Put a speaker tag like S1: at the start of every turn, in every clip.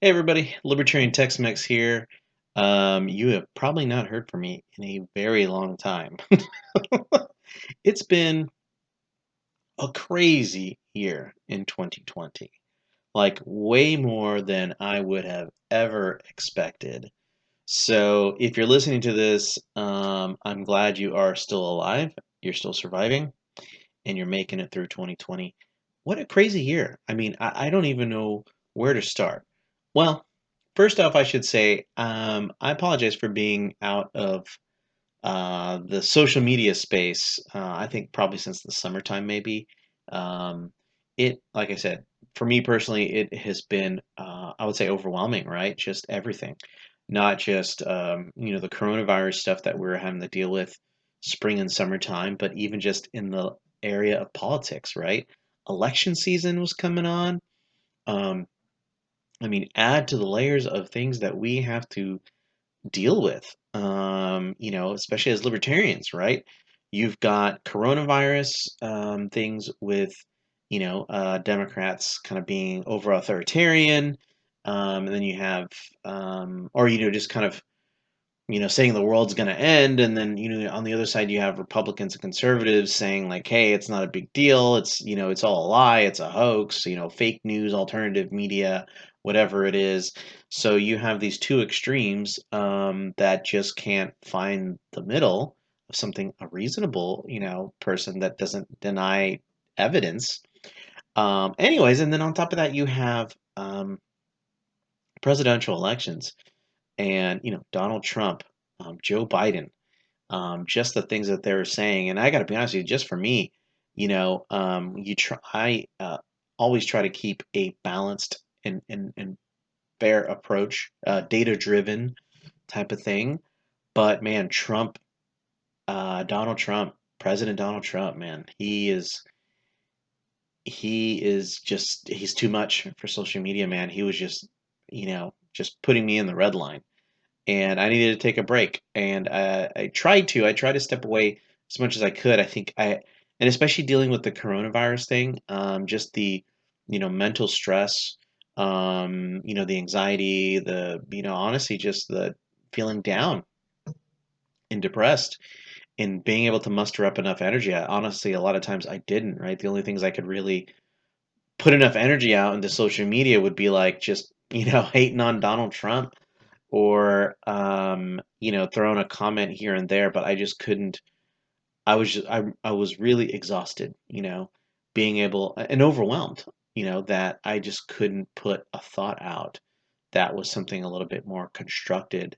S1: Hey everybody, Libertarian Tex-Mex here. You have probably not heard from me in a very long time. It's been a crazy year in 2020, like way more than I would have ever expected. So if you're listening to this, I'm glad you are still alive, you're still surviving, and you're making it through 2020. What a crazy year. I mean, I don't even know where to start. Well, first off, I should say I apologize for being out of the social media space. I think probably since the summertime, maybe. Um, like I said, for me personally, it has been, I would say, overwhelming, right? Just everything, not just the coronavirus stuff that we're having to deal with spring and summertime, but even just in the area of politics, right? Election season was coming on. Um, I mean, add to the layers of things that we have to deal with, especially as libertarians, right? You've got coronavirus things with, Democrats kind of being over authoritarian, and then you have, or just kind of saying the world's going to end, and then on the other side you have Republicans and conservatives saying like, hey, it's not a big deal, it's all a lie, it's a hoax, fake news, alternative media, whatever it is. So you have these two extremes that just can't find the middle of something, a reasonable person that doesn't deny evidence. Anyways, and then on top of that you have presidential elections, and Donald Trump, Joe Biden, just the things that they're saying. And I got to be honest with you, just for me, I always try to keep a balanced and fair approach, data driven type of thing. But man, Donald Trump, President Donald Trump, man, he's too much for social media, man. He was just putting me in the red line, and I needed to take a break. And I tried to step away as much as I could. And especially dealing with the coronavirus thing, just the, mental stress, the anxiety, honestly, just the feeling down and depressed, and being able to muster up enough energy. Honestly, a lot of times I didn't, right? The only things I could really put enough energy out into social media would be like just, hating on Donald Trump, or throwing a comment here and there, but I just couldn't. I was really exhausted, being able and overwhelmed, that I just couldn't put a thought out that was something a little bit more constructed.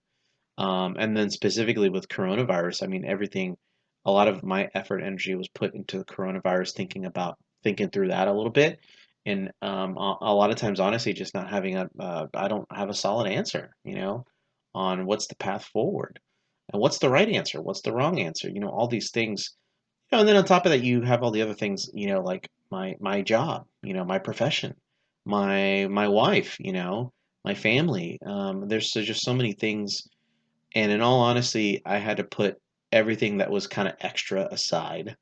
S1: And then specifically with coronavirus, I mean, a lot of my effort, energy was put into the coronavirus, thinking through that a little bit. And a lot of times, honestly, just not having I don't have a solid answer, on what's the path forward and what's the right answer, what's the wrong answer, all these things. And then on top of that, you have all the other things, like my job, my profession, my wife, my family. There's just so many things, and in all honesty, I had to put everything that was kind of extra aside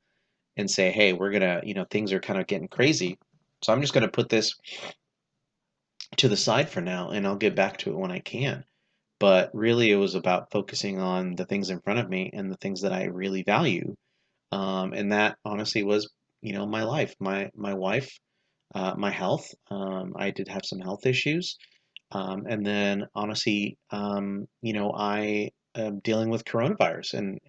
S1: and say, hey, we're gonna, things are kind of getting crazy. So I'm just gonna put this to the side for now, and I'll get back to it when I can. But really, it was about focusing on the things in front of me and the things that I really value. And that honestly was, my life, my wife, my health. I did have some health issues. And then honestly, I am dealing with coronavirus, and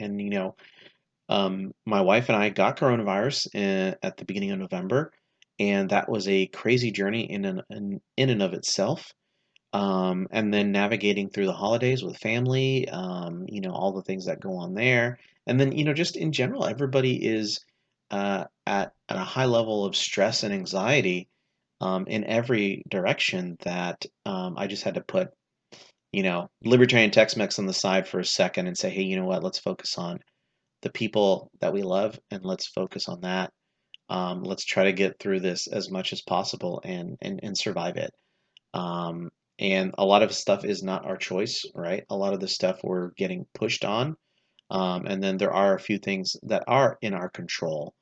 S1: my wife and I got coronavirus at the beginning of November, and that was a crazy journey in and of itself. And then navigating through the holidays with family, all the things that go on there, and then just in general, everybody is at a high level of stress and anxiety, in every direction, that I just had to put, libertarian Tex-Mex on the side for a second and say, hey, you know what? Let's focus on the people that we love, and let's focus on that. Let's try to get through this as much as possible, and survive it. Um, and a lot of stuff is not our choice, right? A lot of the stuff we're getting pushed on. And then there are a few things that are in our control.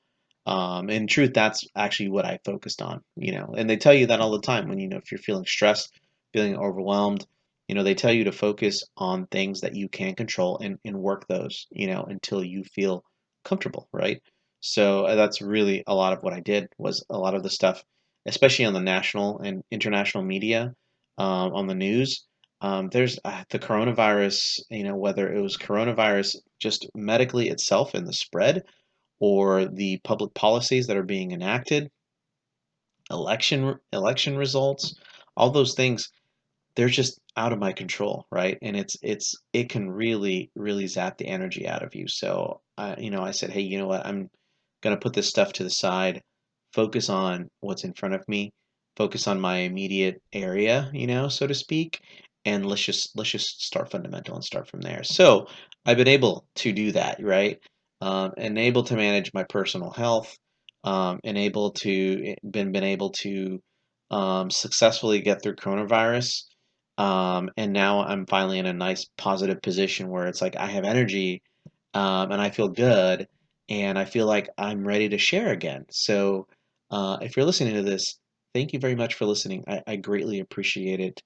S1: In truth, that's actually what I focused on, and they tell you that all the time when, if you're feeling stressed, feeling overwhelmed, they tell you to focus on things that you can control and work those, until you feel comfortable, right? So that's really a lot of what I did was a lot of the stuff, especially on the national and international media, on the news. There's the coronavirus, whether it was coronavirus just medically itself and the spread, or the public policies that are being enacted, election results, all those things, they're just out of my control, right? And it can really zap the energy out of you. So I said, hey, you know what? I'm gonna put this stuff to the side, focus on what's in front of me, focus on my immediate area, so to speak, and let's just start fundamental and start from there. So I've been able to do that, right? And able to manage my personal health, and been able to successfully get through coronavirus. And now I'm finally in a nice positive position where it's like I have energy, and I feel good, and I feel like I'm ready to share again. So, if you're listening to this, thank you very much for listening. I greatly appreciate it.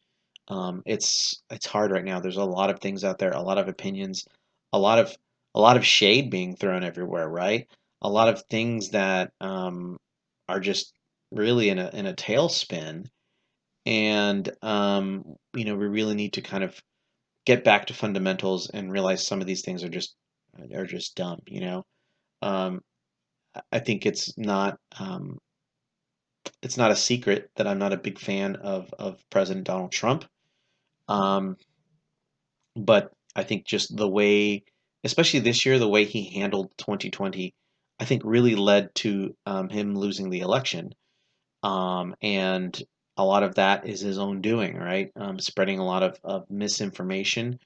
S1: It's hard right now. There's a lot of things out there, a lot of opinions, a lot of a lot of shade being thrown everywhere, right? A lot of things that are just really in a tailspin, and we really need to kind of get back to fundamentals and realize some of these things are just dumb. Um, I think it's not a secret that I'm not a big fan of President Donald Trump. Um, but I think just the way, especially this year, the way he handled 2020, I think really led to him losing the election. And a lot of that is his own doing, right? Spreading a lot of misinformation,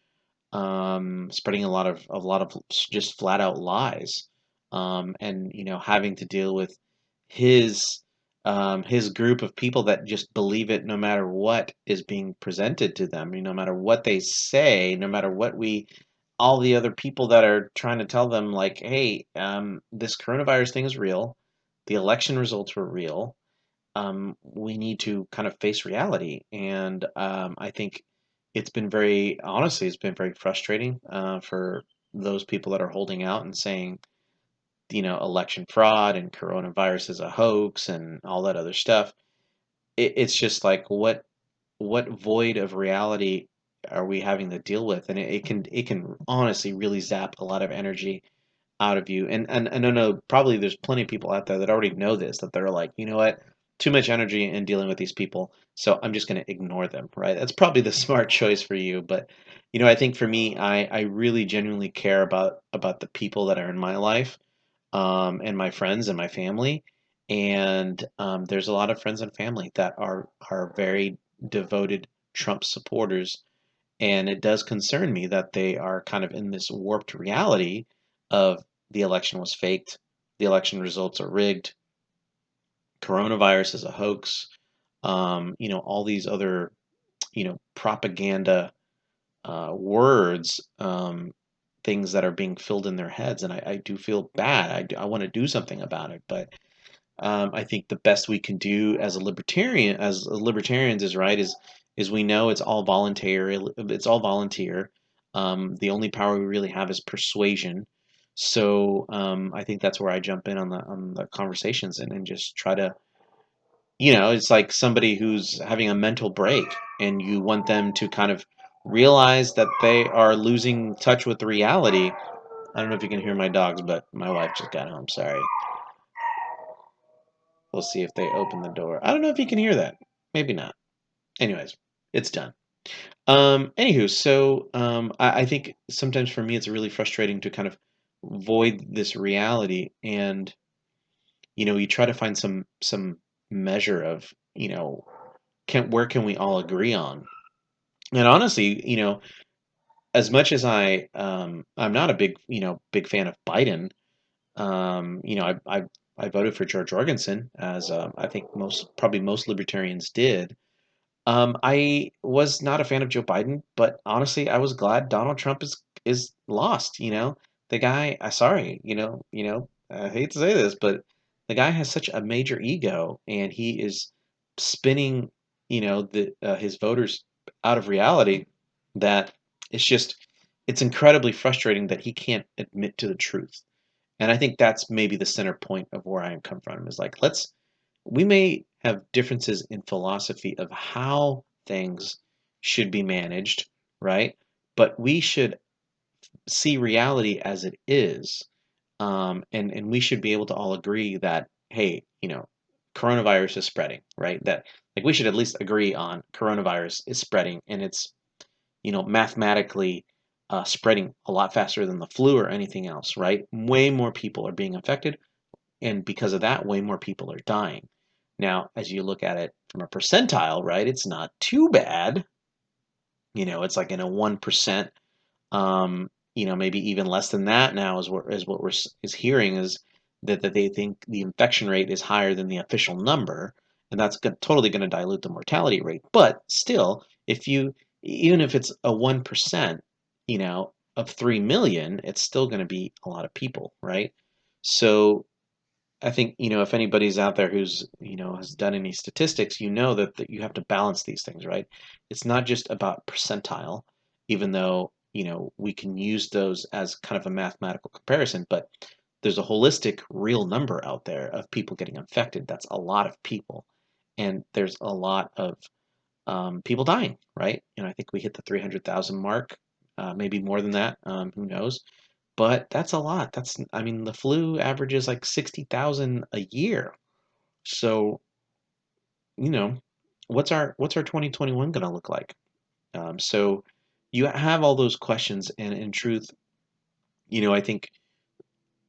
S1: spreading a lot of just flat out lies, and having to deal with his his group of people that just believe it no matter what is being presented to them. No matter what they say, no matter what all the other people that are trying to tell them, like, hey, this coronavirus thing is real, the election results were real. We need to kind of face reality. And I think it's been very frustrating for those people that are holding out and saying, election fraud and coronavirus is a hoax and all that other stuff. It's just like, what void of reality are we having to deal with? And it can honestly really zap a lot of energy out of you. And I know probably there's plenty of people out there that already know this, that they're like, you know what, too much energy in dealing with these people, so I'm just going to ignore them, right? That's probably the smart choice for you. But I think for me, I really genuinely care about the people that are in my life, and my friends and my family. And there's a lot of friends and family that are very devoted Trump supporters, and it does concern me that they are kind of in this warped reality of the election was faked, the election results are rigged, coronavirus is a hoax, all these other, propaganda words, things that are being filled in their heads. And I do feel bad. I want to do something about it. But I think the best we can do as libertarians, is right, is we know it's all voluntary. It's all volunteer. The only power we really have is persuasion. So I think that's where I jump in on the conversations, and just try to, it's like somebody who's having a mental break, and you want them to kind of realize that they are losing touch with the reality. I don't know if you can hear my dogs, but my wife just got home. Sorry. We'll see if they open the door. I don't know if you can hear that. Maybe not. Anyways, it's done. Anywho, so I think sometimes for me it's really frustrating to kind of void this reality, and you try to find some measure of, where can we all agree on? And honestly, as much as I'm not a big fan of Biden. I voted for George Jorgensen, as I think probably most libertarians did. I was not a fan of Joe Biden, but honestly, I was glad Donald Trump is lost. The guy. I sorry. I hate to say this, but the guy has such a major ego, and he is spinning, his voters out of reality, that it's just it's incredibly frustrating that he can't admit to the truth. And I think that's maybe the center point of where I come from is like, we may have differences in philosophy of how things should be managed, right? But we should see reality as it is, and we should be able to all agree that, hey, coronavirus is spreading, right? That, like, we should at least agree on coronavirus is spreading, and it's mathematically spreading a lot faster than the flu or anything else, right? Way more people are being affected, and because of that, way more people are dying. Now, as you look at it from a percentile, right, it's not too bad. It's like in a 1%, maybe even less than that now is what we're is hearing is that they think the infection rate is higher than the official number, and that's totally going to dilute the mortality rate. But still, even if it's a 1%, of 3 million, it's still going to be a lot of people, right? So I think, if anybody's out there who's, has done any statistics, that you have to balance these things, right? It's not just about percentile, even though, we can use those as kind of a mathematical comparison, but there's a holistic real number out there of people getting infected. That's a lot of people. And there's a lot of people dying, right? I think we hit the 300,000 mark, maybe more than that. Who knows? But that's a lot. I mean, the flu averages like 60,000 a year. So, you know, what's our 2021 going to look like? So you have all those questions, and in truth, I think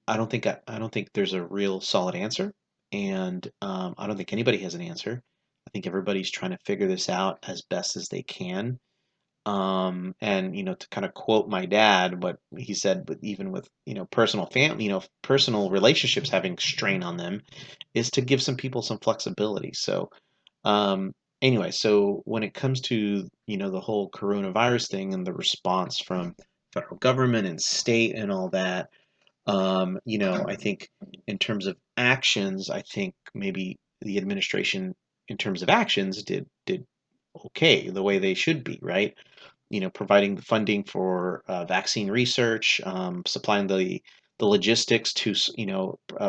S1: I don't think there's a real solid answer, and I don't think anybody has an answer. I think everybody's trying to figure this out as best as they can. And to kind of quote my dad, what he said, but even with personal family, personal relationships having strain on them, is to give some people some flexibility. So anyway, so when it comes to the whole coronavirus thing and the response from federal government and state and all that, I think in terms of actions, I think maybe the administration in terms of actions did okay, the way they should be, right? Providing the funding for vaccine research, supplying the logistics to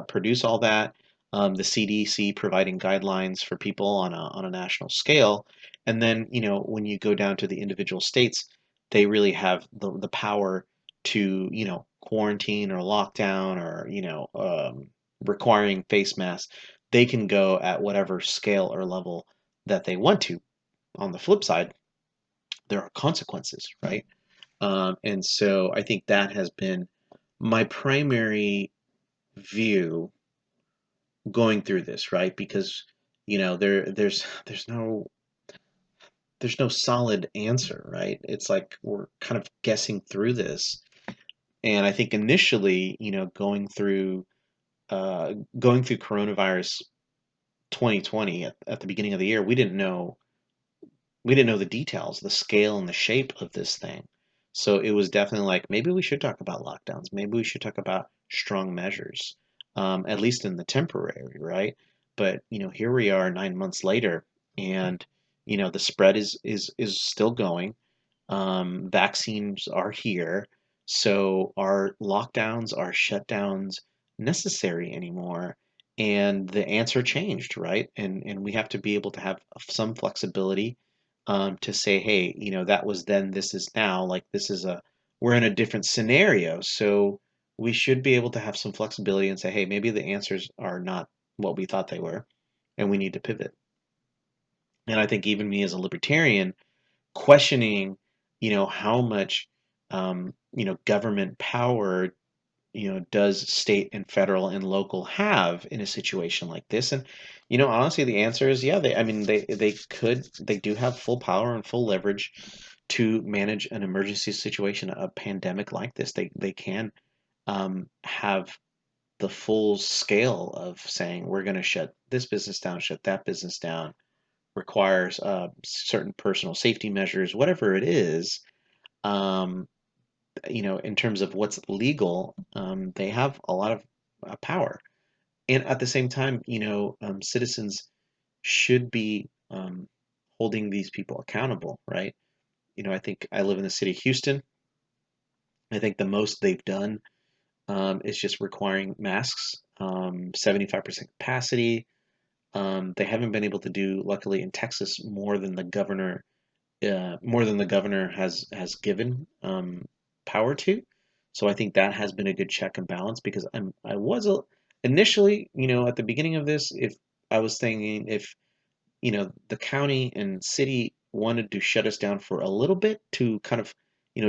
S1: produce all that, the CDC providing guidelines for people on a national scale, and then when you go down to the individual states, they really have the power to quarantine or lockdown or requiring face masks. They can go at whatever scale or level that they want to. On the flip side, there are consequences, right? And so I think that has been my primary view going through this, right? Because there's no solid answer, right? It's like we're kind of guessing through this. And I think initially, going through coronavirus 2020 at the beginning of the year, we didn't know the details, the scale and the shape of this thing. So it was definitely like, maybe we should talk about lockdowns. Maybe we should talk about strong measures, at least in the temporary, right? But here we are 9 months later, and the spread is still going. Vaccines are here, so are lockdowns, are shutdowns necessary anymore? And the answer changed, right? And we have to be able to have some flexibility, to say, hey, that was then, this is now. Like, we're in a different scenario, so we should be able to have some flexibility and say, hey, maybe the answers are not what we thought they were, and we need to pivot. And I think even me as a libertarian, questioning, how much, government power, does state and federal and local have in a situation like this? And, honestly, the answer is yeah. I mean, they do have full power and full leverage to manage an emergency situation, a pandemic like this. They can have the full scale of saying, we're going to shut this business down, shut that business down, requires certain personal safety measures, whatever it is. Um, in terms of what's legal, they have a lot of power. And at the same time, citizens should be holding these people accountable, right? I think I live in the city of Houston. I think the most they've done is just requiring masks, 75% capacity. They haven't been able to do, luckily, in Texas more than the governor has given power to. So I think that has been a good check and balance because initially, at the beginning of this, if I was thinking if the county and city wanted to shut us down for a little bit to kind of,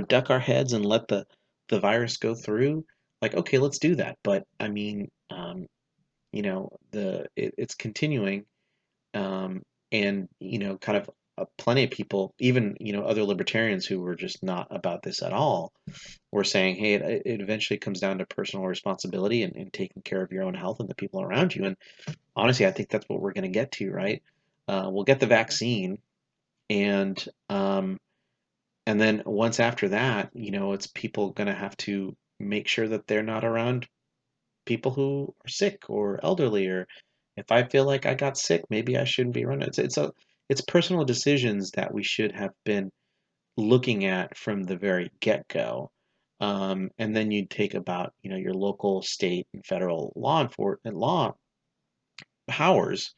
S1: duck our heads and let the virus go through, like, okay, let's do that. But I mean, it's continuing, and kind of plenty of people, even other libertarians who were just not about this at all, were saying, hey, it eventually comes down to personal responsibility and taking care of your own health and the people around you. And honestly, I think that's what we're going to get to, right? We'll get the vaccine, and um, and then once after that, it's people going to have to make sure that they're not around people who are sick or elderly, or if I feel like I got sick, maybe I shouldn't be running. It's personal decisions that we should have been looking at from the very get-go. And then you take about, your local, state, and federal law enforcement law powers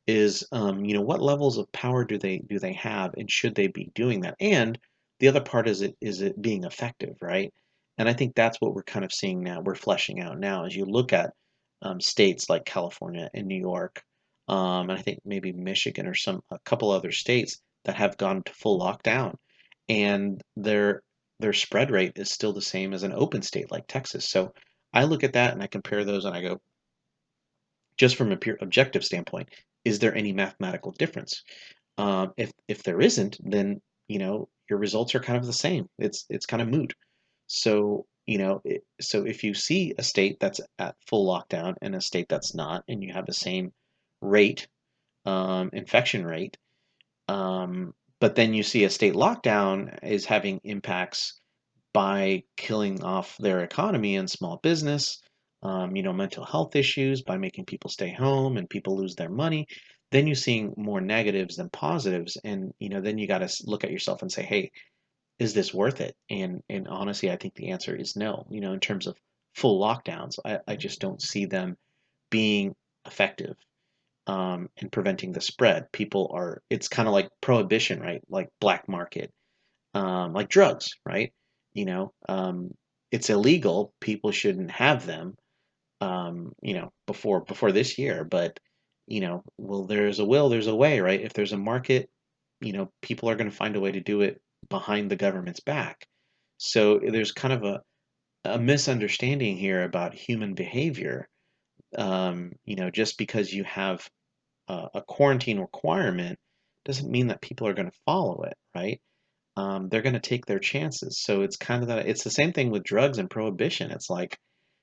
S1: is what levels of power do they have, and should they be doing that? And the other part is it being effective, right? And I think that's what we're kind of seeing now. We're fleshing out now as you look at states like California and New York, and I think maybe Michigan or a couple other states that have gone to full lockdown, and their spread rate is still the same as an open state like Texas. So I look at that and I compare those and I go, just from a pure objective standpoint, is there any mathematical difference? If there isn't, then your results are kind of the same. It's kind of moot. So so if you see a state that's at full lockdown and a state that's not, and you have the same rate, infection rate, but then you see a state lockdown is having impacts by killing off their economy and small business, mental health issues by making people stay home and people lose their money, then you're seeing more negatives than positives. And, then you got to look at yourself and say, hey, is this worth it? And honestly, I think the answer is no. In terms of full lockdowns, I just don't see them being effective in preventing the spread. It's kind of like prohibition, right? Like black market, like drugs, right? You know, um, it's illegal. People shouldn't have them, before this year. But well, there's a will, there's a way, right? If there's a market, people are going to find a way to do it behind the government's back. So there's kind of a misunderstanding here about human behavior. Just because you have a quarantine requirement doesn't mean that people are going to follow it, right? They're going to take their chances. So it's kind of it's the same thing with drugs and prohibition. It's like,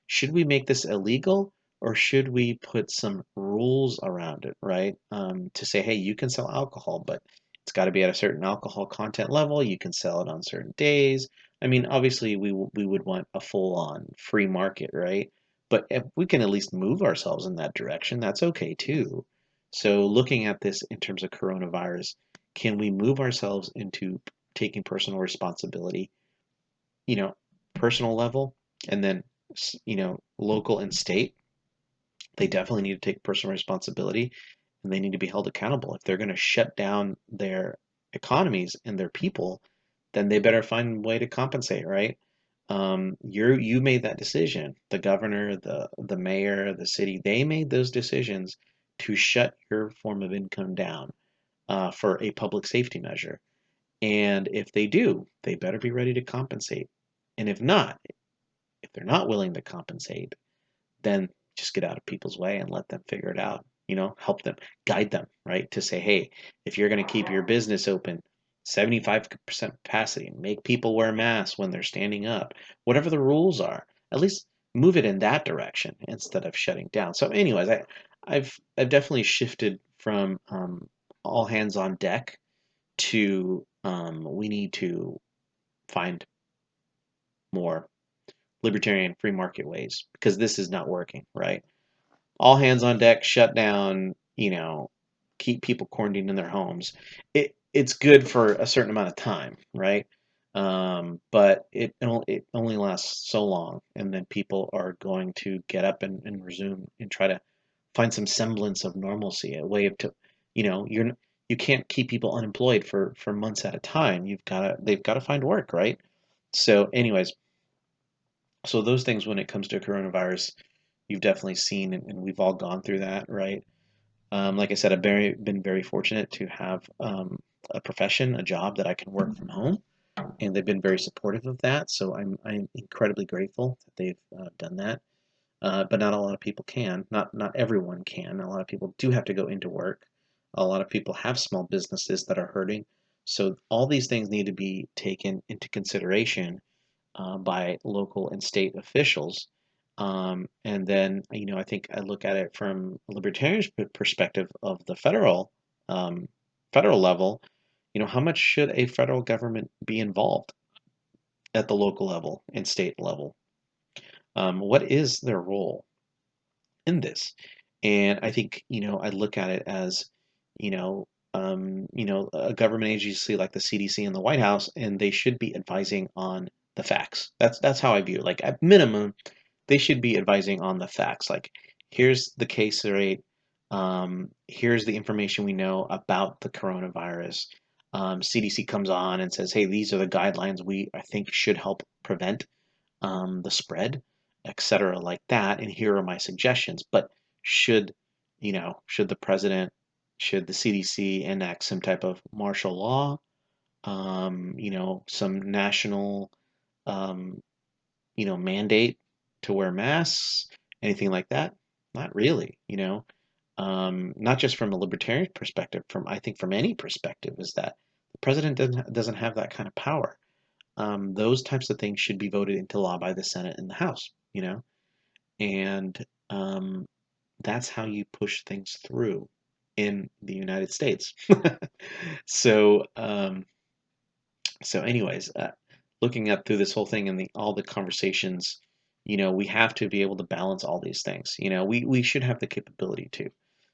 S1: should we make this illegal, or should we put some rules around it, right? To say, hey, you can sell alcohol, but it's got to be at a certain alcohol content level. You can sell it on certain days. I mean, obviously, we would want a full-on free market, right? But if we can at least move ourselves in that direction, that's okay too. So looking at this in terms of coronavirus, can we move ourselves into taking personal responsibility, you know, personal level, and then, local and state? They definitely need to take personal responsibility, and they need to be held accountable. If they're going to shut down their economies and their people, then they better find a way to compensate, right? You made that decision. The governor, the mayor, the city, they made those decisions to shut your form of income down, for a public safety measure. And if they do, they better be ready to compensate. And if they're not willing to compensate, then just get out of people's way and let them figure it out. Help them, guide them, right? To say, hey, if you're going to keep your business open, 75% capacity, make people wear masks when they're standing up, whatever the rules are, at least move it in that direction instead of shutting down. So, anyways, I've definitely shifted from all hands on deck to we need to find more libertarian free market ways because this is not working, right? All hands on deck, shut down, keep people quarantined in their homes. It's good for a certain amount of time, right? But it only lasts so long, and then people are going to get up and resume and try to find some semblance of normalcy, a way of to, you can't keep people unemployed for months at a time. They've got to find work, right? So, anyways, so those things when it comes to coronavirus, you've definitely seen, and we've all gone through that, right? Like I said, been very fortunate to have a profession, a job that I can work from home, and they've been very supportive of that. So I'm incredibly grateful that they've done that. But not a lot of people can. Not everyone can. A lot of people do have to go into work. A lot of people have small businesses that are hurting. So all these things need to be taken into consideration by local and state officials. And then, I think I look at it from a libertarian perspective of the federal level. How much should a federal government be involved at the local level and state level? What is their role in this? And I think, I look at it as, a government agency like the CDC and the White House, and they should be advising on the facts. That's how I view it. Like at minimum, they should be advising on the facts. Like, here's the case rate. Here's the information we know about the coronavirus. CDC comes on and says, hey, these are the guidelines we I think should help prevent the spread, etc., like that. And here are my suggestions. But should, should the president, should the CDC enact some type of martial law, some national, um, mandate to wear masks, anything like that? Not really, not just from a libertarian perspective, I think from any perspective, is that the president doesn't have that kind of power. Those types of things should be voted into law by the Senate and the House, and that's how you push things through in the United States. So, anyways, looking at through this whole thing and all the conversations, we have to be able to balance all these things. We should have the capability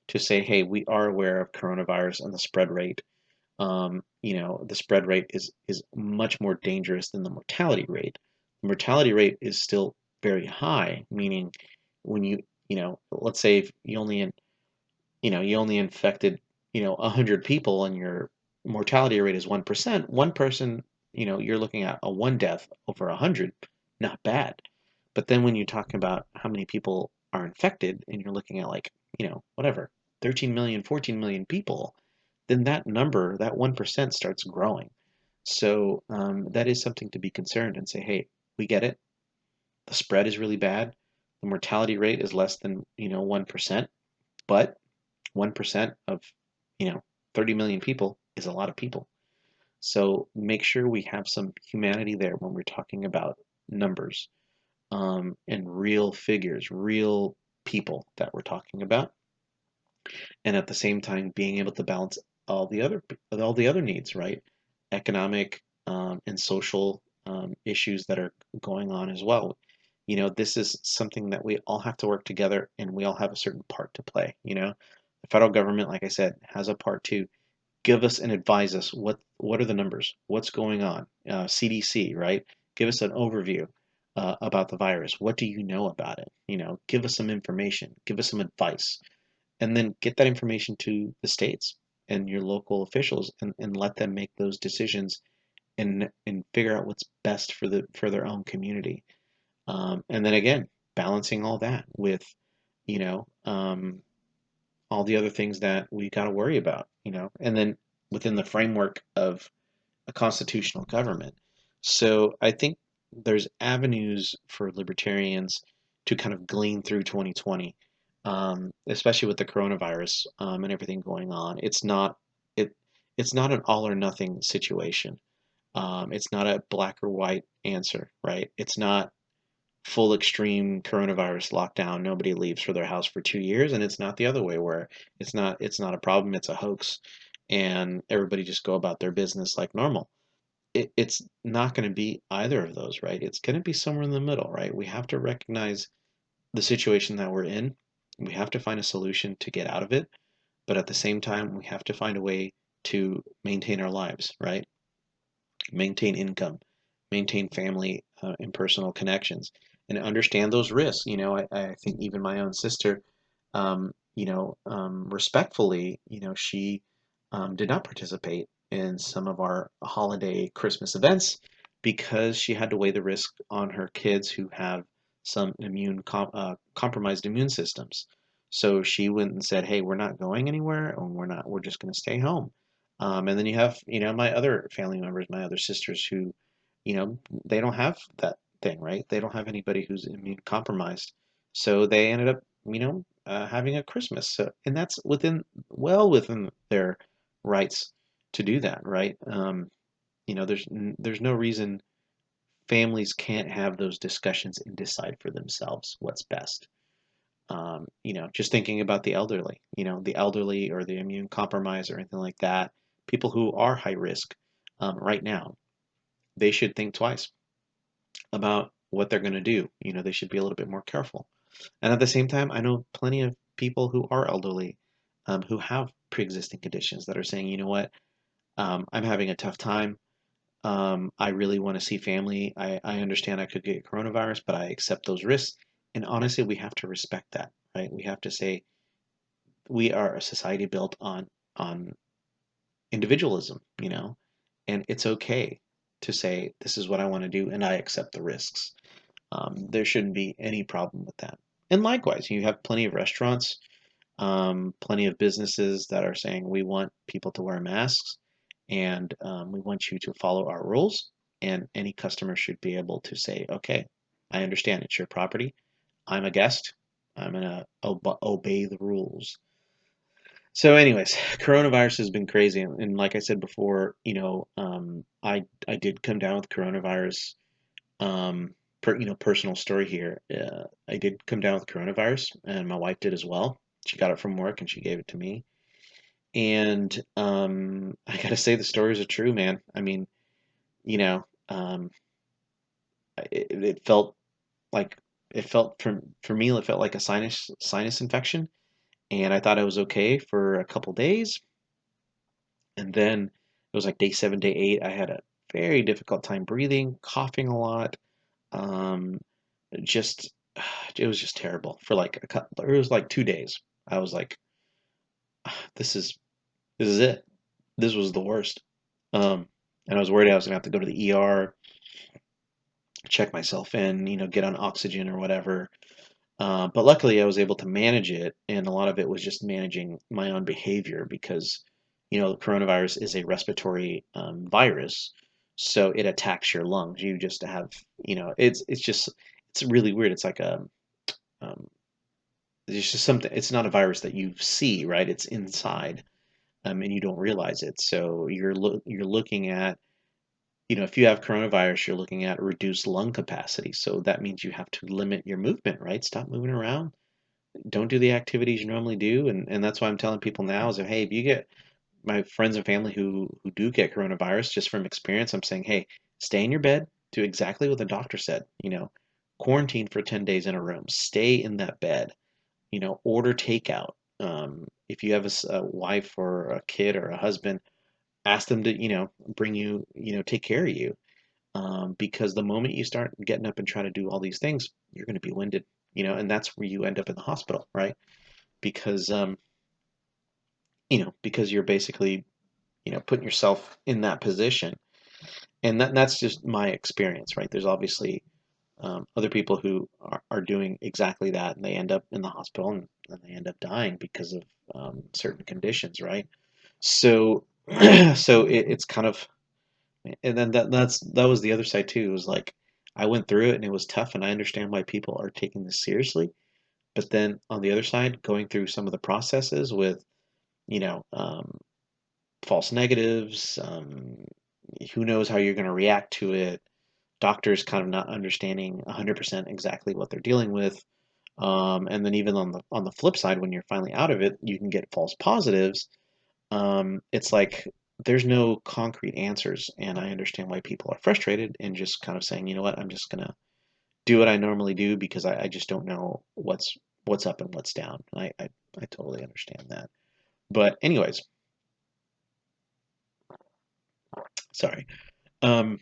S1: to say, hey, we are aware of coronavirus and the spread rate. The spread rate is much more dangerous than the mortality rate. The mortality rate is still very high, meaning when let's say if you only infected, 100 people and your mortality rate is 1%, one person, you're looking at a one death over 100, not bad. But then when you talk about how many people are infected and you're looking at like, whatever, 13 million, 14 million people, then that number, that 1% starts growing. So that is something to be concerned and say, hey, we get it. The spread is really bad. The mortality rate is less than, 1%, but 1% of, you know, 30 million people is a lot of people. So make sure we have some humanity there when we're talking about numbers, and real figures, real people that we're talking about, and at the same time being able to balance all the other needs, right? Economic and social issues that are going on as well. This is something that we all have to work together, and we all have a certain part to play. The federal government, like I said, has a part to give us and advise us what are the numbers, what's going on. CDC, right? Give us an overview about the virus. What do you know about it? Give us some information, give us some advice, and then get that information to the states and your local officials, and let them make those decisions, and figure out what's best for their own community. And then again, balancing all that with, you know, um, all the other things that we got to worry about, and then within the framework of a constitutional government. So I think there's avenues for libertarians to kind of glean through 2020, especially with the coronavirus, and everything going on. It it's not an all or nothing situation. It's not a black or white answer, right? It's not full extreme coronavirus lockdown. Nobody leaves for their house for 2 years, and it's not the other way where it's not a problem. It's a hoax, and everybody just go about their business like normal. It's not going to be either of those, right? It's going to be somewhere in the middle, right? We have to recognize the situation that we're in. We have to find a solution to get out of it. but at the same time, we have to find a way to maintain our lives, right? Maintain income, maintain family and personal connections, and understand those risks. I think even my own sister, respectfully, she did not participate in some of our holiday Christmas events because she had to weigh the risk on her kids who have some compromised immune systems. So she went and said, "Hey, we're not going anywhere, and we're just going to stay home." And then you have, my other family members, my other sisters who, they don't have that thing, right? They don't have anybody who's immune compromised. So they ended up, having a Christmas. And that's well within their rights to do that, right? There's no reason families can't have those discussions and decide for themselves what's best. Just thinking about the elderly or the immune compromised or anything like that, people who are high risk right now, they should think twice about what they're going to do. They should be a little bit more careful. And at the same time, I know plenty of people who are elderly, who have pre-existing conditions that are saying, you know what, I'm having a tough time. I really want to see family. I understand I could get coronavirus, but I accept those risks. And honestly, we have to respect that, right? We have to say, we are a society built on individualism, and it's okay to say this is what I want to do and I accept the risks. There shouldn't be any problem with that. And likewise, you have plenty of restaurants, plenty of businesses that are saying we want people to wear masks and we want you to follow our rules. And any customer should be able to say, okay, I understand it's your property. I'm a guest. I'm going to obey the rules. So, anyways, coronavirus has been crazy, and like I said before, I did come down with coronavirus. Personal story here. I did come down with coronavirus, and my wife did as well. She got it from work, and she gave it to me. And I gotta say, the stories are true, man. I mean, you know, um, it felt like for me, it felt like a sinus infection, and I thought I was okay for a couple days. And then it was like day 7, day 8. I had a very difficult time breathing, coughing a lot. Um, just it was just terrible for like a couple. It was like 2 days. I was like, this is this is it. This was the worst. And I was worried I was gonna have to go to the ER, check myself in, get on oxygen or whatever. But luckily, I was able to manage it, and a lot of it was just managing my own behavior because, coronavirus is a respiratory virus, so it attacks your lungs. You just have, it's really weird. It's like um, it's just something. It's not a virus that you see, right? It's inside, and you don't realize it. So you're looking at, if you have coronavirus, you're looking at reduced lung capacity. So that means you have to limit your movement, right? Stop moving around, don't do the activities you normally do, and that's why I'm telling people now is that, hey, if you get my friends and family who do get coronavirus, just from experience, I'm saying, hey, stay in your bed, do exactly what the doctor said, quarantine for 10 days in a room, stay in that bed, order takeout. If you have a wife or a kid or a husband, ask them to, bring you, take care of you, because the moment you start getting up and trying to do all these things, you're going to be winded, and that's where you end up in the hospital, right? Because because you're basically, putting yourself in that position. And that's just my experience, right? There's obviously other people who are doing exactly that, and they end up in the hospital, and they end up dying because of certain conditions, right? So, it's kind of, and then that was the other side too. It was like I went through it, and it was tough, and I understand why people are taking this seriously. But then on the other side, going through some of the processes with, you know, um, false negatives. Who knows how you're going to react to it? Doctors kind of not understanding 100% exactly what they're dealing with. And then even on the flip side, when you're finally out of it, you can get false positives. It's like there's no concrete answers, and I understand why people are frustrated and just kind of saying, you know what, I'm just gonna do what I normally do because I just don't know what's up and what's down. I totally understand that. But anyways, sorry. Um,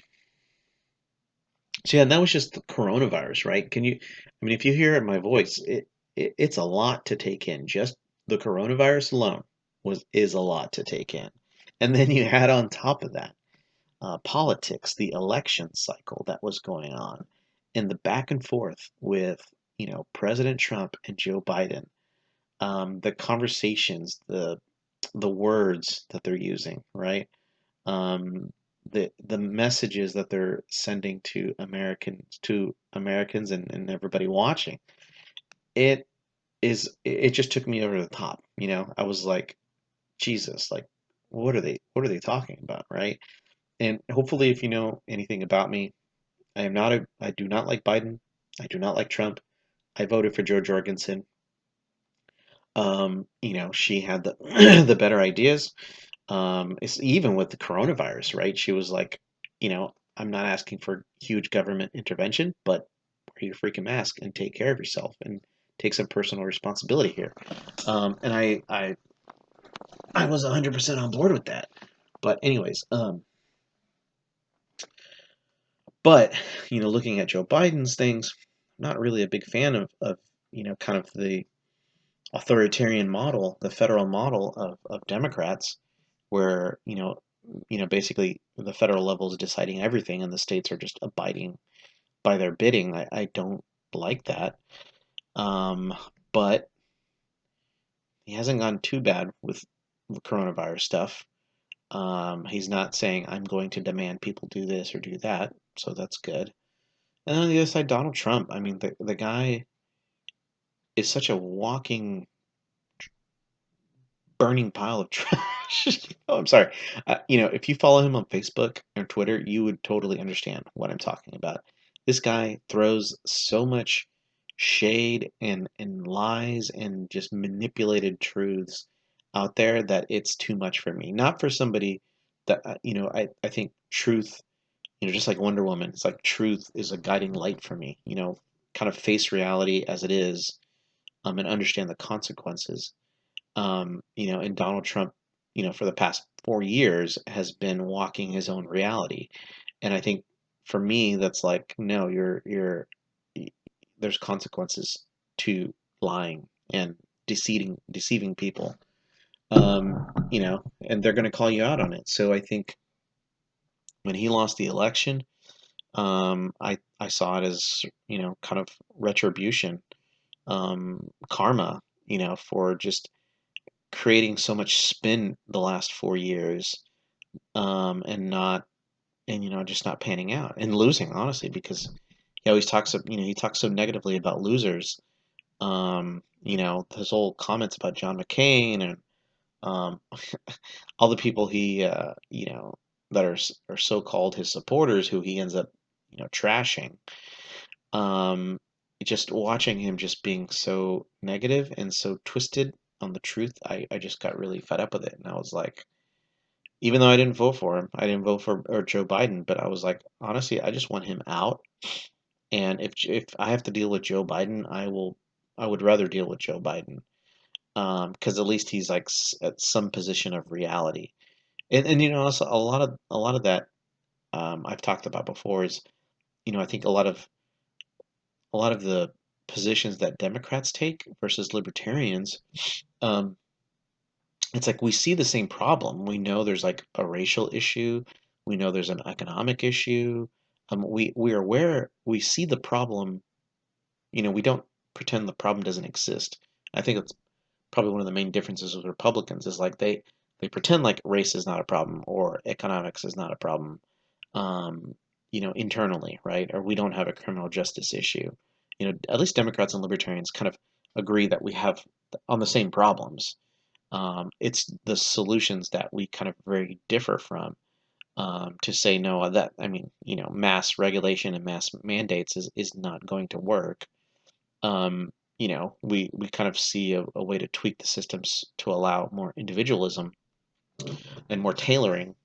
S1: so yeah, and that was just the coronavirus, right? I mean, if you hear my voice, it's a lot to take in. Just the coronavirus alone is a lot to take in. And then you add on top of that, politics, the election cycle that was going on, and the back and forth with, President Trump and Joe Biden, the conversations, the words that they're using, right? Um, the messages that they're sending to Americans and everybody watching. It it just took me over the top, I was like, Jesus, like what are they talking about, right? And hopefully if you know anything about me, I do not like Biden. I do not like Trump. I voted for Joe Jorgensen. She had the the better ideas. It's even with the coronavirus, right? She was like, I'm not asking for huge government intervention, but wear your freaking mask and take care of yourself and take some personal responsibility here. And I was 100% on board with that. But anyways, but looking at Joe Biden's things, I'm not really a big fan of kind of the authoritarian model, the federal model of Democrats, where basically the federal level is deciding everything and the states are just abiding by their bidding. I don't like that. Um, but he hasn't gone too bad with the coronavirus stuff. He's not saying I'm going to demand people do this or do that, so that's good. And then on the other side, Donald Trump. I mean, the guy is such a walking burning pile of trash. Oh, I'm sorry. If you follow him on Facebook or Twitter, you would totally understand what I'm talking about. This guy throws so much shade and lies and just manipulated truths out there that it's too much for me. Not for somebody that, I think truth, just like Wonder Woman, it's like truth is a guiding light for me, kind of face reality as it is, and understand the consequences. And Donald Trump, for the past 4 years has been walking his own reality. And I think for me, that's like, no, there's consequences to lying and deceiving people. And they're going to call you out on it. So I think when he lost the election, I saw it as, kind of retribution, karma, for just creating so much spin the last 4 years, and not and just not panning out and losing, honestly, because he always talks he talks so negatively about losers. His whole comments about John McCain and, um, all the people he that are so-called his supporters who he ends up trashing. um, just watching him just being so negative and so twisted on the truth, I just got really fed up with it. And I was like, even though I didn't vote for him, I didn't vote for or Joe Biden, but I was like, honestly, I just want him out. And if I have to deal with Joe Biden, I would rather deal with Joe Biden. Because at least he's like at some position of reality. And also a lot of that, I've talked about before is, I think a lot of the positions that Democrats take versus libertarians, um, it's like we see the same problem. We know there's like a racial issue. We know there's an economic issue. We are aware. We see the problem. We don't pretend the problem doesn't exist. I think it's probably one of the main differences with Republicans is like they pretend like race is not a problem or economics is not a problem, internally, right? Or we don't have a criminal justice issue. At least Democrats and libertarians kind of agree that we have on the same problems. It's the solutions that we kind of very differ from. To say no, that I mean, mass regulation and mass mandates is not going to work. We kind of see a way to tweak the systems to allow more individualism and more tailoring.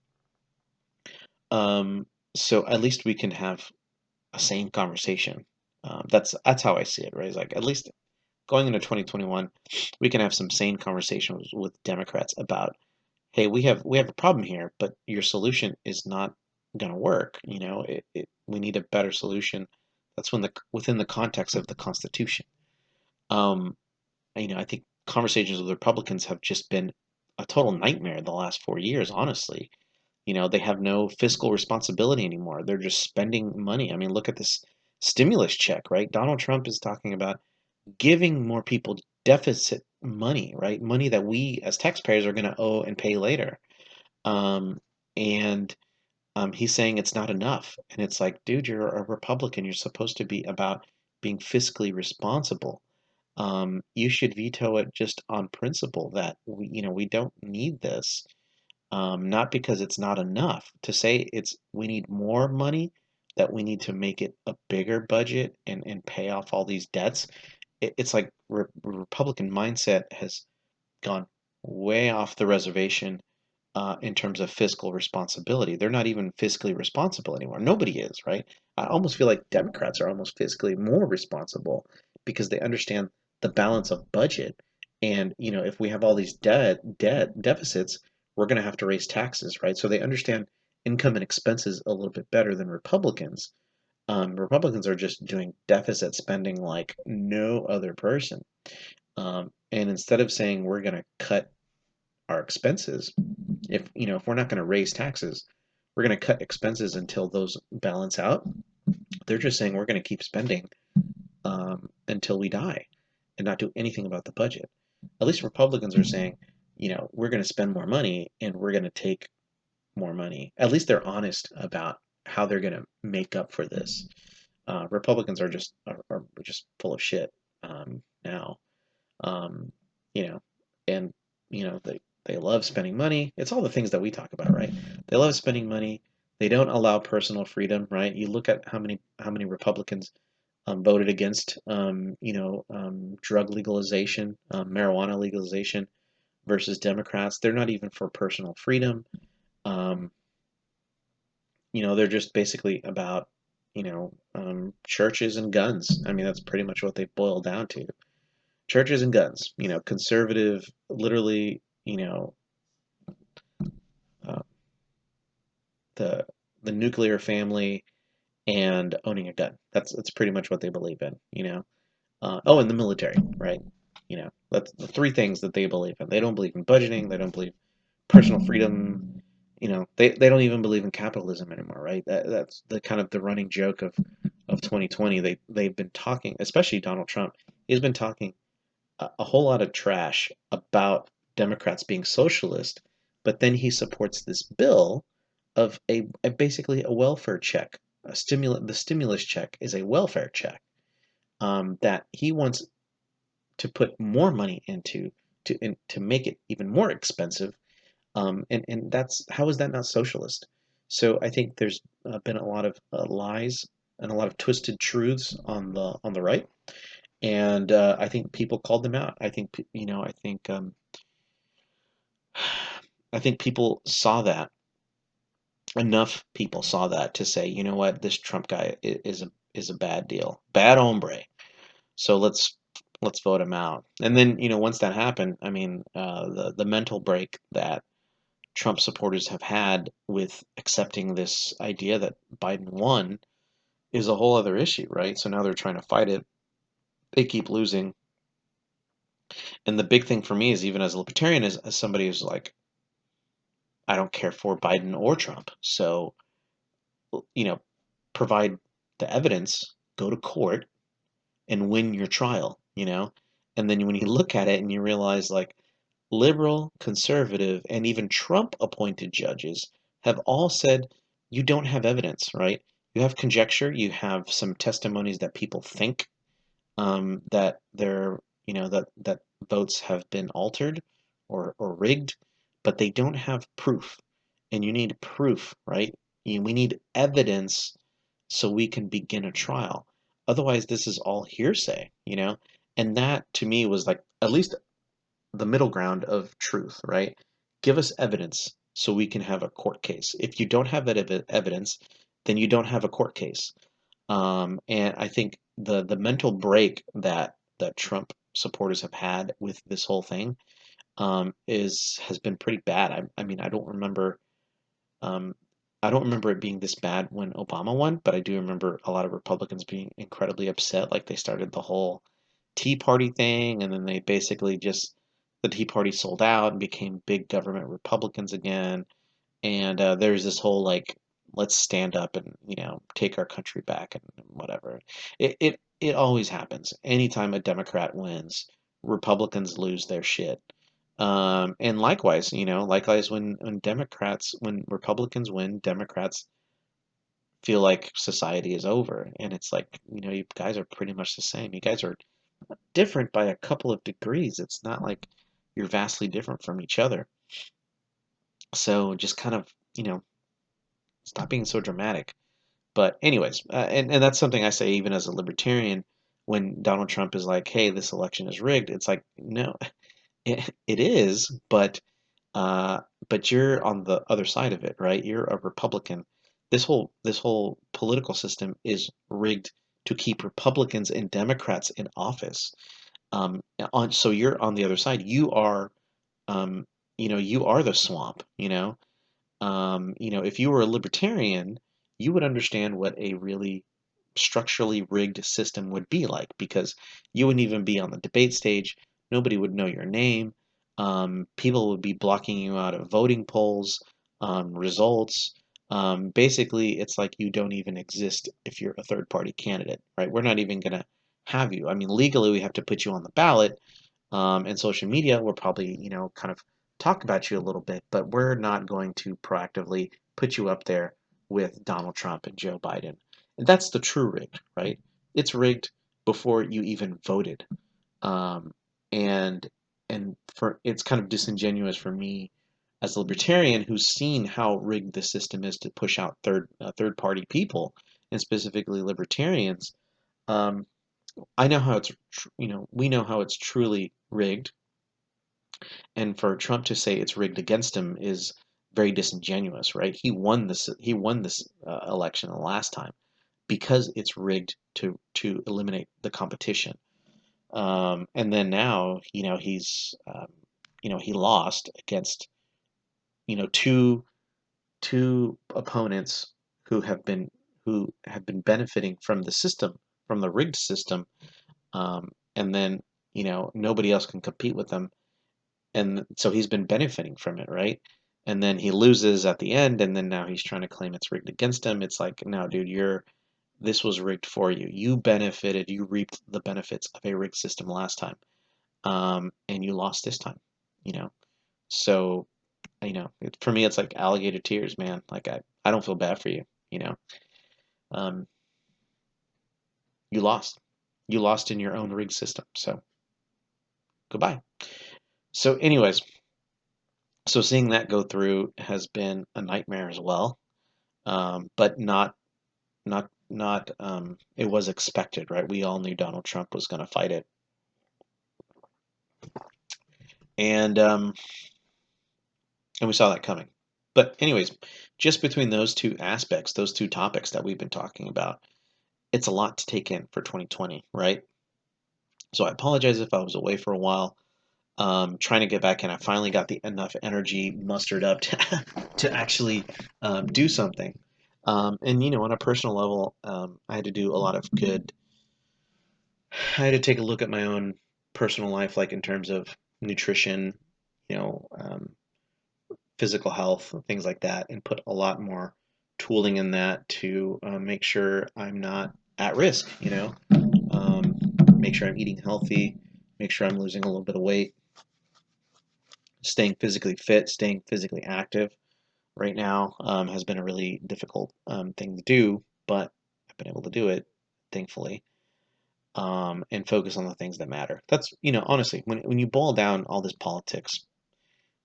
S1: Um, so at least we can have a sane conversation. That's how I see it, right? It's like at least going into 2021, we can have some sane conversations with Democrats about, hey, we have a problem here, but your solution is not going to work. We need a better solution that's within the context of the Constitution. Um, I think conversations with Republicans have just been a total nightmare the last 4 years, honestly. They have no fiscal responsibility anymore. They're just spending money. I mean, look at this stimulus check, right? Donald Trump is talking about giving more people deficit money, right? Money that we as taxpayers are going to owe and pay later. Um, and he's saying it's not enough. And it's like, dude, you're a Republican. You're supposed to be about being fiscally responsible. You should veto it just on principle that we don't need this. Not because it's not enough. To say we need more money, that we need to make it a bigger budget and pay off all these debts. It's like Republican mindset has gone way off the reservation in terms of fiscal responsibility. They're not even fiscally responsible anymore. Nobody is, right? I almost feel like Democrats are almost fiscally more responsible because they understand the balance of budget. And, if we have all these debt deficits, we're going to have to raise taxes, right? So they understand income and expenses a little bit better than Republicans. Republicans are just doing deficit spending like no other person. And instead of saying we're going to cut our expenses, if we're not going to raise taxes, we're going to cut expenses until those balance out. They're just saying we're going to keep spending until we die and not do anything about the budget. At least Republicans are saying, we're going to spend more money and we're going to take more money. At least they're honest about how they're going to make up for this. Republicans are just full of shit now. Um, you know, and they love spending money. It's all the things that we talk about, right? They love spending money. They don't allow personal freedom, right? You look at how many Republicans voted against drug legalization, marijuana legalization versus Democrats. They're not even for personal freedom. Um, they're just basically about churches and guns. I mean, that's pretty much what they boil down to. Churches and guns. Conservative, literally. Uh, the the nuclear family and owning a gun. That's pretty much what they believe in. Oh, and the military, right? That's the three things that they believe in. They don't believe in budgeting. They don't believe personal freedom. They don't even believe in capitalism anymore, right? That's the kind of the running joke of 2020. They've been talking, especially Donald Trump. He's been talking a whole lot of trash about Democrats being socialist, but then he supports this bill of basically a welfare check. The stimulus check is a welfare check that he wants to put more money into to make it even more expensive. And that's how is that not socialist? So I think there's been a lot of lies and a lot of twisted truths on the right, and I think people called them out. I think people saw that. Enough people saw that to say, you know what, this Trump guy is a bad deal, bad hombre. So let's vote him out. And then once that happened, I mean, the mental break that Trump supporters have had with accepting this idea that Biden won is a whole other issue, right? So now they're trying to fight it. They keep losing. And the big thing for me is even as a libertarian, as somebody who's like, I don't care for Biden or Trump. So, you know, provide the evidence, go to court and win your trial. And then when you look at it and you realize like liberal, conservative, and even Trump appointed judges have all said you don't have evidence, right? You have conjecture, you have some testimonies that people think that they're that votes have been altered or rigged, but they don't have proof. And you need proof, right? We need evidence so we can begin a trial. Otherwise, this is all hearsay. And that to me was like at least the middle ground of truth, right? Give us evidence so we can have a court case. If you don't have that evidence, then you don't have a court case. And I think the mental break that Trump supporters have had with this whole thing is has been pretty bad. I mean, um, I don't remember it being this bad when Obama won, but I do remember a lot of Republicans being incredibly upset. Like they started the whole Tea Party thing, and then they basically just the Tea Party sold out and became big government Republicans again. And there's this whole like, let's stand up and take our country back and whatever. It always happens. Anytime a Democrat wins, Republicans lose their shit. And likewise, likewise when Republicans win, Democrats feel like society is over, and it's like, you guys are pretty much the same. You guys are different by a couple of degrees. It's not like you're vastly different from each other. So just kind of, stop being so dramatic. But anyways, and that's something I say even as a libertarian when Donald Trump is like, "Hey, this election is rigged." It's like, no, it is, uh, but you're on the other side of it, right? You're a Republican. This whole political system is rigged to keep Republicans and Democrats in office. So you're on the other side. Um, you are the swamp. If you were a libertarian, you would understand what a really structurally rigged system would be like because you wouldn't even be on the debate stage. Nobody would know your name. People would be blocking you out of voting polls, results. Basically, it's like you don't even exist if you're a third party candidate, right? We're not even going to have you. I mean, legally, we have to put you on the ballot, and social media will probably, kind of talk about you a little bit, but we're not going to proactively put you up there with Donald Trump and Joe Biden. And that's the true rig, right? It's rigged before you even voted. Um, and and for it's kind of disingenuous for me as a libertarian who's seen how rigged the system is to push out third party people and specifically libertarians. Um, I know how we know how it's truly rigged, and for Trump to say it's rigged against him is very disingenuous, right? He won this election the last time because it's rigged to eliminate the competition. And then now, he lost against two opponents who have been benefiting from the system, from the rigged system, and then nobody else can compete with them, and so he's been benefiting from it, right? And then he loses at the end, and then now he's trying to claim it's rigged against him. It's like, no, dude, this was rigged for you. You benefited, you reaped the benefits of a rigged system last time, and you lost this time, you know. So, for me, it's like alligator tears, man. Like I don't feel bad for you, you know. Um, you lost, you lost in your own rigged system. So goodbye. So, anyways, so seeing that go through has been a nightmare as well. But not it was expected, right? We all knew Donald Trump was going to fight it, and we saw that coming. But anyways, just between those two aspects, those two topics that we've been talking about, it's a lot to take in for 2020, right? So I apologize if I was away for a while, trying to get back in. I finally got the enough energy mustered up to, to actually do something. And on a personal level, I had to do a lot of good. I had to take a look at my own personal life, like in terms of nutrition, you know, um, physical health, things like that, and put a lot more tooling in that to make sure I'm not at risk, um, make sure I'm eating healthy, make sure I'm losing a little bit of weight, staying physically fit, staying physically active right now has been a really difficult thing to do, but I've been able to do it, thankfully, and focus on the things that matter. That's, honestly, when you boil down all this politics,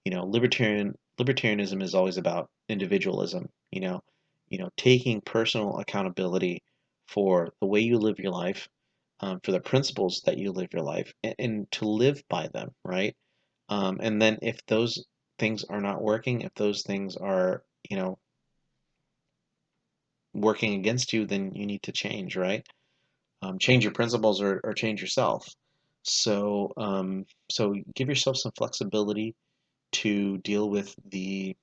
S1: libertarianism is always about individualism, taking personal accountability for the way you live your life, for the principles that you live your life, and to live by them, right? And then if those things are not working, if those things are, working against you, then you need to change, right? Change your principles or change yourself. So give yourself some flexibility to deal with the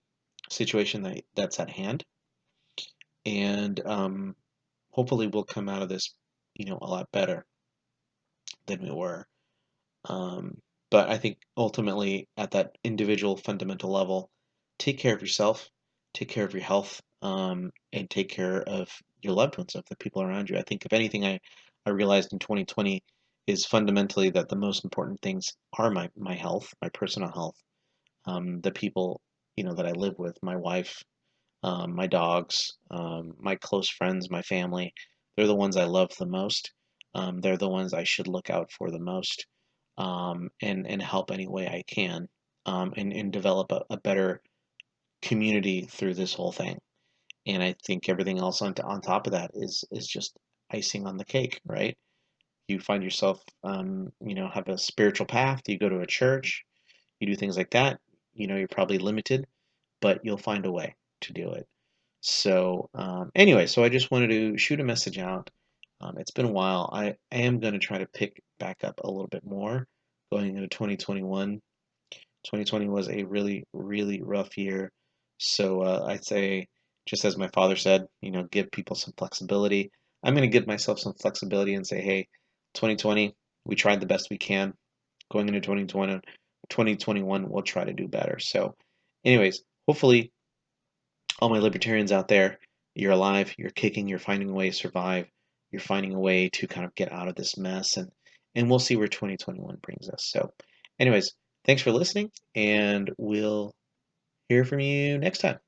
S1: situation that's at hand, and hopefully we'll come out of this, a lot better than we were. Um, but I think ultimately, at that individual fundamental level, take care of yourself, take care of your health, and take care of your loved ones, of the people around you. I think if anything, I realized in 2020 is fundamentally that the most important things are my health, my personal health, the people, that I live with, my wife, my dogs, my close friends, my family. They're the ones I love the most. They're the ones I should look out for the most, and help any way I can, and develop a better community through this whole thing. And I think everything else on top of that is just icing on the cake, right? You find yourself, have a spiritual path. You go to a church. You do things like that. You're probably limited, but you'll find a way to do it. So, anyway, so I just wanted to shoot a message out. It's been a while. I am going to try to pick back up a little bit more going into 2021. 2020 was a really, really rough year. So, I'd say, just as my father said, give people some flexibility. I'm going to give myself some flexibility and say, hey, 2020, we tried the best we can. Going into 2020, 2021, we'll try to do better. So, anyways, hopefully all my libertarians out there, you're alive, you're kicking, you're finding a way to survive, you're finding a way to kind of get out of this mess, and we'll see where 2021 brings us. So, anyways, thanks for listening, and we'll hear from you next time.